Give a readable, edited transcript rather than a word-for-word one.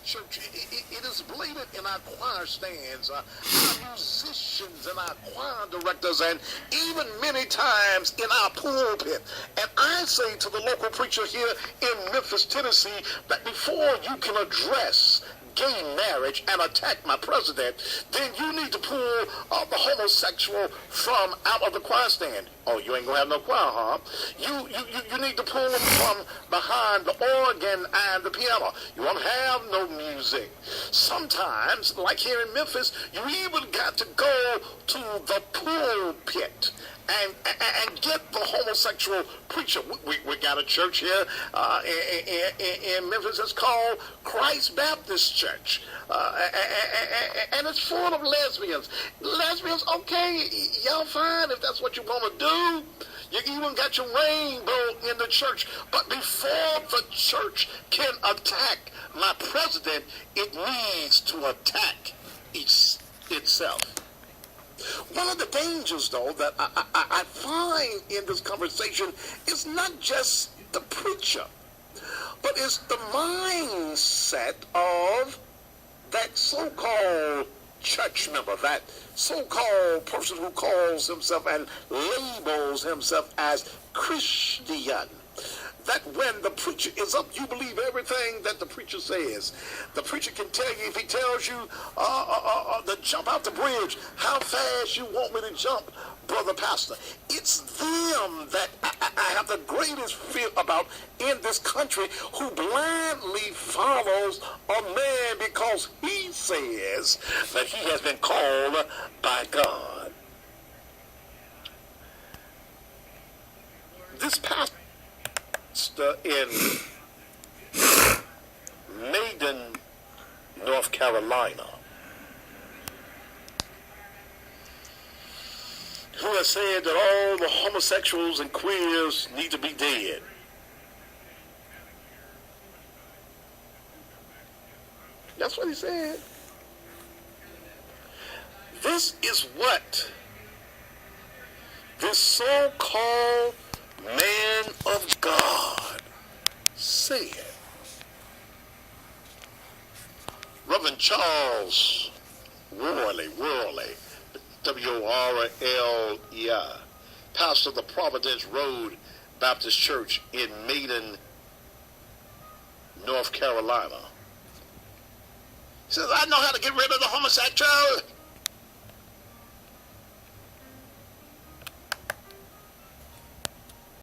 church, it is blatant in our choir stands, our musicians and our choir directors, and even many times in our pulpit. And I say to the local preacher here in Memphis, Tennessee, that before you can address gay marriage and attack my president, then you need to pull the homosexual from out of the choir stand. Oh, you ain't gonna have no choir, huh? You need to pull them from behind the organ and the piano. You won't have no music. Sometimes, like here in Memphis, you even got to go to the pulpit and get the homosexual preacher. We got a church here in Memphis. It's called Christ Baptist Church, and it's full of lesbians. Lesbians, okay, y'all fine if that's what you want to do. You even got your rainbow in the church. But before the church can attack my president, it needs to attack itself. One of the dangers, though, that I find in this conversation is not just the preacher, but it's the mindset of that so-called church member, that so-called person who calls himself and labels himself as Christian. That when the preacher is up, you believe everything that the preacher says. The preacher can tell you, if he tells you to jump out the bridge, how fast you want me to jump, brother pastor. It's them that I have the greatest fear about in this country, who blindly follows a man because he says that he has been called by God. This pastor in Maiden, North Carolina, who has said that all the homosexuals and queers need to be dead. That's what he said. This is what this so-called man of God said. Reverend Charles Worley, W-O-R-L-E-I, pastor of the Providence Road Baptist Church in Maiden, North Carolina. He says, I know how to get rid of the homosexual.